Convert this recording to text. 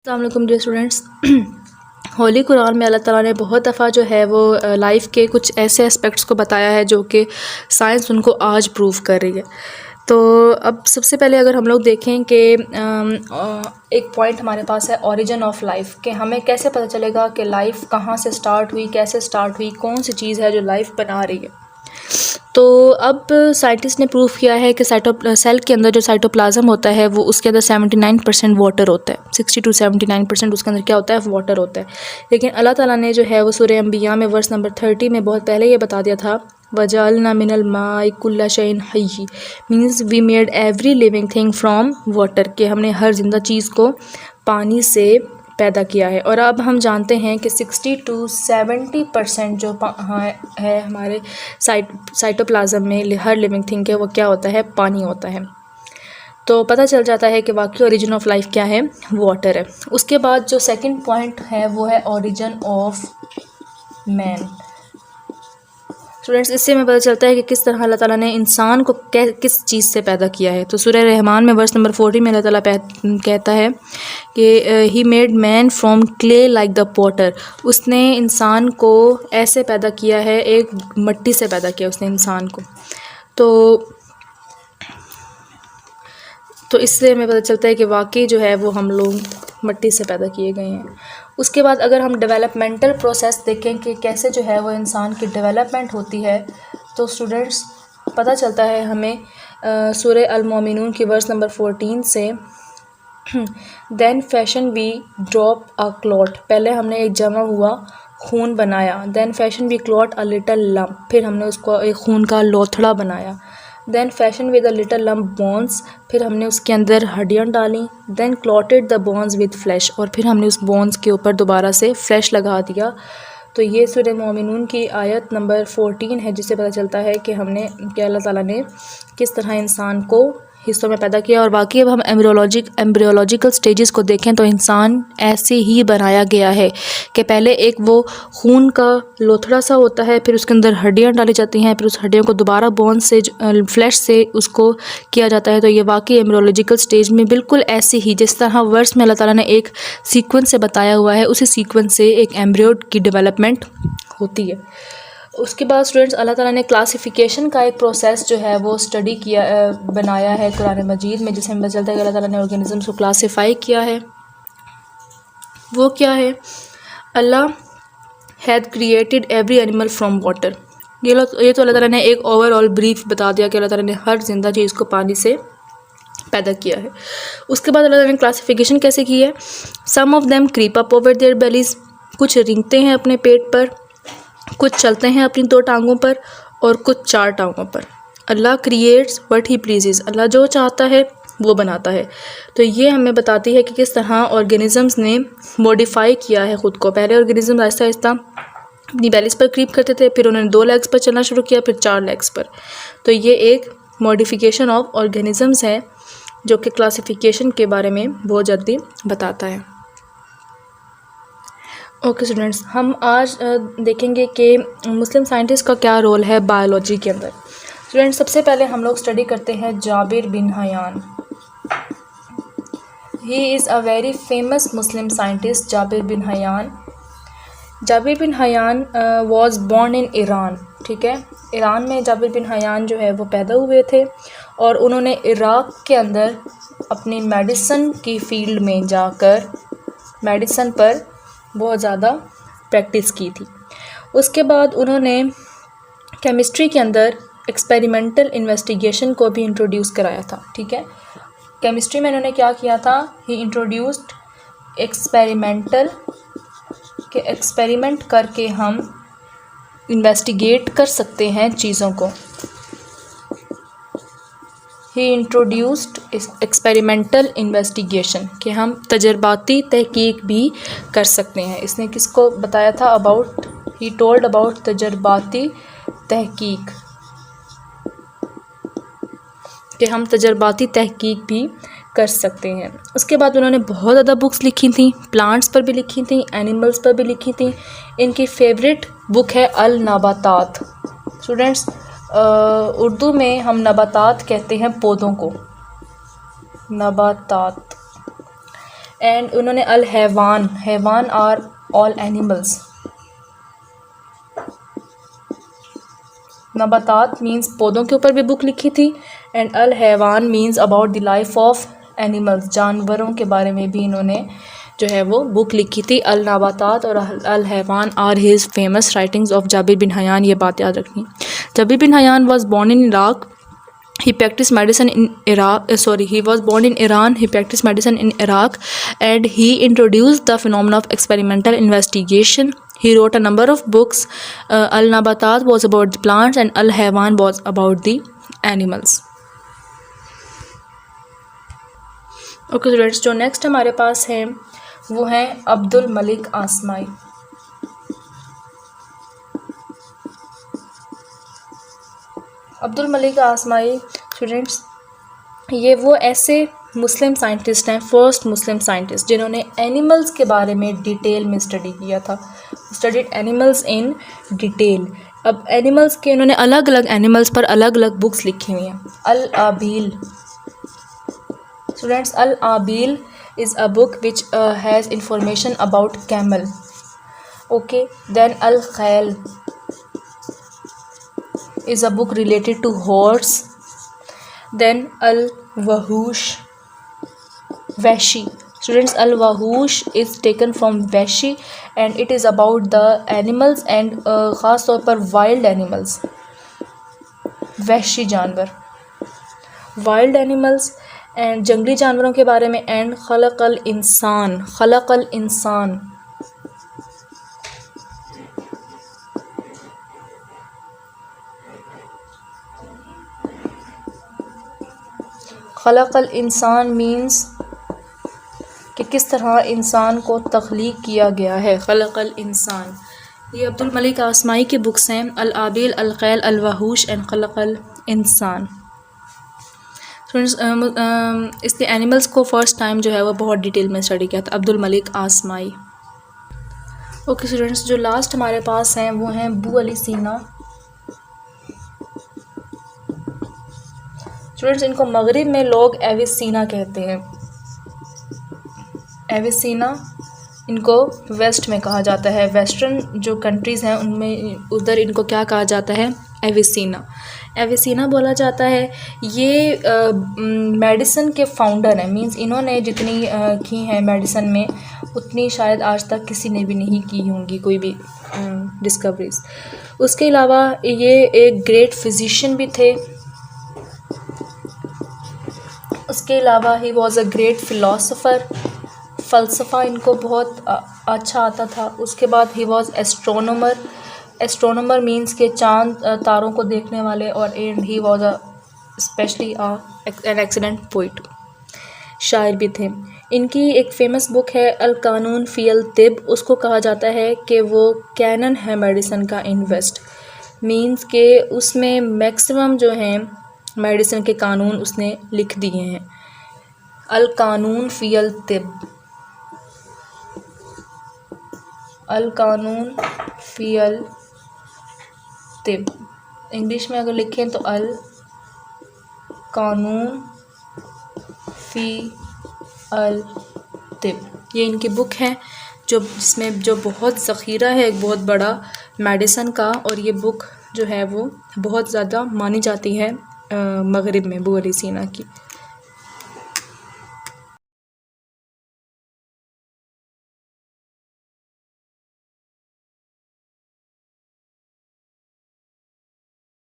अस्सलाम वालेकुम dear students. Holi Quran में अल्लाह ताला ने बहुत दफ़ा जो है वो लाइफ के कुछ ऐसे एस्पेक्ट्स को बताया है जो कि साइंस उनको आज प्रूव कर रही है। तो अब सबसे पहले अगर हम लोग देखें कि एक पॉइंट हमारे पास है ओरिजिन ऑफ लाइफ, कि हमें कैसे पता चलेगा कि लाइफ कहाँ से स्टार्ट हुई, कैसे स्टार्ट हुई, कौन सी चीज़ है जो लाइफ बना रही है। तो अब साइंटिस्ट ने प्रूव किया है कि सेल के अंदर जो साइटोप्लाज्म होता है वो उसके अंदर 79% वाटर होता है। 60 to 79% उसके अंदर क्या होता है, वाटर होता है। लेकिन अल्लाह ताला ने जो है वो सूरह अंबिया में वर्स नंबर 30 में बहुत पहले ये बता दिया था, वजालना मिनल माई कुल्ला शैइन हय्यी, means we made every living thing from water, कि हमने हर जिंदा चीज़ को पानी से पैदा किया है। और अब हम जानते हैं कि 60 to 70% जो है हमारे साइटोप्लाज्म में हर लिविंग थिंग के वो क्या होता है, पानी होता है। तो पता चल जाता है कि वाकई ओरिजिन ऑफ लाइफ क्या है, वाटर है। उसके बाद जो सेकंड पॉइंट है वो है ओरिजिन ऑफ मैन। स्टूडेंट्स, इससे हमें पता चलता है कि किस तरह अल्लाह ताला ने इंसान को किस चीज़ से पैदा किया है। तो सूरह रहमान में वर्स नंबर 40 में अल्लाह ताला कहता है कि he made man from clay like the Potter, उसने इंसान को ऐसे पैदा किया है, एक मिट्टी से पैदा किया उसने इंसान को। तो इससे हमें पता चलता है कि वाकई जो है वो हम लोग मिट्टी से पैदा किए गए हैं। उसके बाद अगर हम डेवलपमेंटल प्रोसेस देखें कि कैसे जो है वो इंसान की डेवलपमेंट होती है, तो स्टूडेंट्स पता चलता है हमें सूरह अल मोमिनून की वर्स नंबर 14 से, then fashion we drop a clot, पहले हमने एक जमा हुआ खून बनाया। Then fashion we clot a little lump, फिर हमने उसको एक खून का लोथड़ा बनाया। Then fashion with a little lump bones, फिर हमने उसके अंदर हड्डियाँ डाली। Then clotted the bones with flesh, और फिर हमने उस बोन्स के ऊपर दोबारा से फ्लैश लगा दिया। तो ये सूरह मोमिनून की आयत नंबर 14 है, जिससे पता चलता है कि अल्लाह ताला ने किस तरह इंसान को हिस्सों में पैदा किया। और बाकी अब हम एम्ब्रियोलॉजिकल स्टेजेस को देखें तो इंसान ऐसे ही बनाया गया है कि पहले एक वो खून का लोथड़ा सा होता है, फिर उसके अंदर हड्डियाँ डाली जाती हैं, फिर उस हड्डियों को दोबारा बोन से फ्लैश से उसको किया जाता है। तो ये वाकई एम्ब्रियोलॉजिकल स्टेज में बिल्कुल ऐसे ही जिस तरह वर्स में अल्लाह ताला ने एक सीक्वेंस से बताया हुआ है, उसी सीक्वेंस से एक एम्ब्रियो की डेवलपमेंट होती है। उसके बाद स्टूडेंट्स अल्लाह ताला ने क्लासिफिकेशन का एक प्रोसेस जो है वो स्टडी किया, बनाया है कुरान मजीद में, जिसमें पता चलता है कि अल्लाह ताला ने ऑर्गेनिज़म्स को क्लासीफाई किया है। वो क्या है, Allah had created every animal from water. ये तो अल्लाह ताला ने एक ओवरऑल ब्रीफ बता दिया कि अल्लाह ताला ने हर जिंदा चीज़ को पानी से पैदा किया है। उसके बाद अल्लाह ताला ने क्लासिफिकेशन कैसे की है, some of them creep up over their bellies, कुछ रिंगते हैं अपने पेट पर, कुछ चलते हैं अपनी 2 टांगों पर, और कुछ 4 टांगों पर। अल्लाह क्रिएट्स व्हाट ही प्लीजेस, अल्लाह जो चाहता है वो बनाता है। तो ये हमें बताती है कि किस तरह ऑर्गेनिजम्स ने मॉडिफाई किया है ख़ुद को। पहले ऑर्गेनिज्म आहिस्ता आहिस्ता अपनी बेलीज पर क्रीप करते थे, फिर उन्होंने 2 लेग्स पर चलना शुरू किया, फिर 4 लेग्स पर। तो ये एक मॉडिफिकेशन ऑफ ऑर्गेनिजम्स है जो कि क्लासिफिकेशन के बारे में बहुत जल्दी बताता है। ओके स्टूडेंट्स, हम आज देखेंगे कि मुस्लिम साइंटिस्ट का क्या रोल है बायोलॉजी के अंदर। स्टूडेंट्स, सबसे पहले हम लोग स्टडी करते हैं Jabir bin Hayyan. He is a very famous Muslim scientist, Jabir bin Hayyan. Jabir bin Hayyan was born in Iran, ठीक है। ईरान में जाबिर बिन हयान जो है वो पैदा हुए थे, और उन्होंने इराक़ के अंदर अपनी मेडिसिन की फील्ड में जाकर मेडिसिन पर बहुत ज़्यादा प्रैक्टिस की थी। उसके बाद उन्होंने केमिस्ट्री के अंदर एक्सपेरिमेंटल इन्वेस्टिगेशन को भी इंट्रोड्यूस कराया था, ठीक है। केमिस्ट्री में इन्होंने क्या किया था, ही इंट्रोड्यूस्ड एक्सपेरिमेंटल, के एक्सपेरिमेंट करके हम इन्वेस्टिगेट कर सकते हैं चीज़ों को। ही इंट्रोड्यूस्ड एक्सपेरिमेंटल इन्वेस्टिगेशन, कि हम तजर्बाती तहकीक भी कर सकते हैं। इसने किसको बताया था, अबाउट, ही टोल्ड अबाउट तजर्बाती तहकीक, कि हम तजर्बाती तहकीक भी कर सकते हैं। उसके बाद उन्होंने बहुत ज़्यादा बुक्स लिखी थी, प्लांट्स पर भी लिखी थी, एनिमल्स पर भी लिखी थी। इनकी फेवरेट बुक है अल नबातात। स्टूडेंट्स, उर्दू में हम नबातात कहते हैं पौधों को, नबातात। एंड उन्होंने अल हैवान, हैवान आर ऑल एनिमल्स, नबातात मीन्स पौधों के ऊपर भी बुक लिखी थी, एंड अल हैवान means about the life of animals, जानवरों के बारे में भी इन्होंने जो है वो बुक लिखी थी। अल नबातात और अल हैवान are his famous writings of Jabir bin Hayyan, ये बात याद रखनी। Jabir bin Hayyan was born in Iraq, he practiced medicine in Iraq, he was born in Iran, he practiced medicine in Iraq, and he introduced the phenomenon of experimental investigation. He wrote a number of books. Al-Nabatat was about the plants and Al-Haywan was about the animals. Okay students, जो next हमारे पास हैं वो हैं Abdul Malik आसमाई। Abdul Malik आसमाई students, ये वो ऐसे मुस्लिम scientist हैं, first Muslim scientist जिन्होंने एनिमल्स के बारे में डिटेल में स्टडी किया था, स्टडीड एनिमल्स इन डिटेल। अब एनिमल्स के इन्होंने अलग अलग एनिमल्स पर अलग अलग बुक्स लिखी हुई हैं। अल आबील स्टूडेंट्स, अल आबील is a book which has information about camel. Okay, then अल खैल is a book related to horse. Then Al-Wahush, Vashi. Students, Al-Wahush is taken from Vashi and it is about the animals and खास तौर पर wild animals, वहशी जानवर, wild animals and जंगली जानवरों के बारे में। एंड खलक़ल इंसान, खलक़ल इंसान, खलक़ल इंसान मीन्स कि किस तरह इंसान को तख्लीक किया गया है, खलक़ल इंसान। ये अब्दुल मलिक आसमाई की बुक्स हैं, अल आबिल, अल खैल, अल वहूश एंड खलक़ल इंसान। इसके एनिमल्स को फर्स्ट टाइम जो है वो बहुत डिटेल में स्टडी किया था अब्दुल मलिक आसमाई। ओके स्टूडेंट्स, जो लास्ट हमारे पास हैं वो हैं अबू अली सीना। स्टूडेंट्स, इनको मगरिब में लोग एविसीना कहते हैं। एविसीना इनको वेस्ट में कहा जाता है, वेस्टर्न जो कंट्रीज़ हैं उनमें उधर इनको क्या कहा जाता है, एविसीना। एविसीना बोला जाता है। ये मेडिसिन के फाउंडर हैं, मींस इन्होंने जितनी की हैं मेडिसिन में उतनी शायद आज तक किसी ने भी नहीं की होंगी कोई भी डिस्कवरीज। उसके अलावा ये एक ग्रेट फिजिशियन भी थे। उसके अलावा he was a great philosopher, फ़लसफ़ा इनको बहुत अच्छा आता था। उसके बाद he was astronomer, astronomer means के चांद तारों को देखने वाले, और and he was a specially an excellent poet, शायर भी थे। इनकी एक फ़ेमस बुक है अल कानून फ़ी अल तिब, उसको कहा जाता है कि वो कैनन है मेडिसिन का इन वेस्ट, मीन्स के उसमें मैक्सिमम जो हैं मेडिसिन के कानून उसने लिख दिए हैं। अल कानून फ़ी अल तिब, अल कानून फ़ी अल तिब, इंग्लिश में अगर लिखें तो अल कानून फ़ी अल तिब, ये इनकी बुक है जिसमें जो बहुत ज़ख़ीरा है एक बहुत बड़ा मेडिसन का, और ये बुक जो है वो बहुत ज़्यादा मानी जाती है मगरिब में अबू अली सीना की।